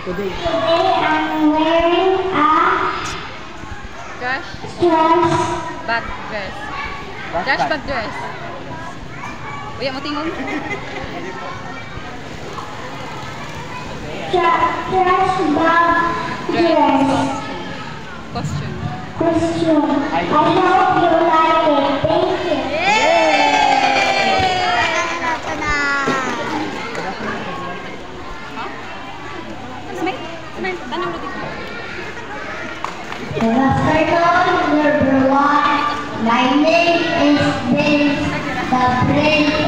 Today I'm wearing a bag dress. Trash bag dress. Uya mo tingog. Trash bag dress. Costume. I hope you like it. Thank you. Good afternoon, everyone. My name is Vince the Prince.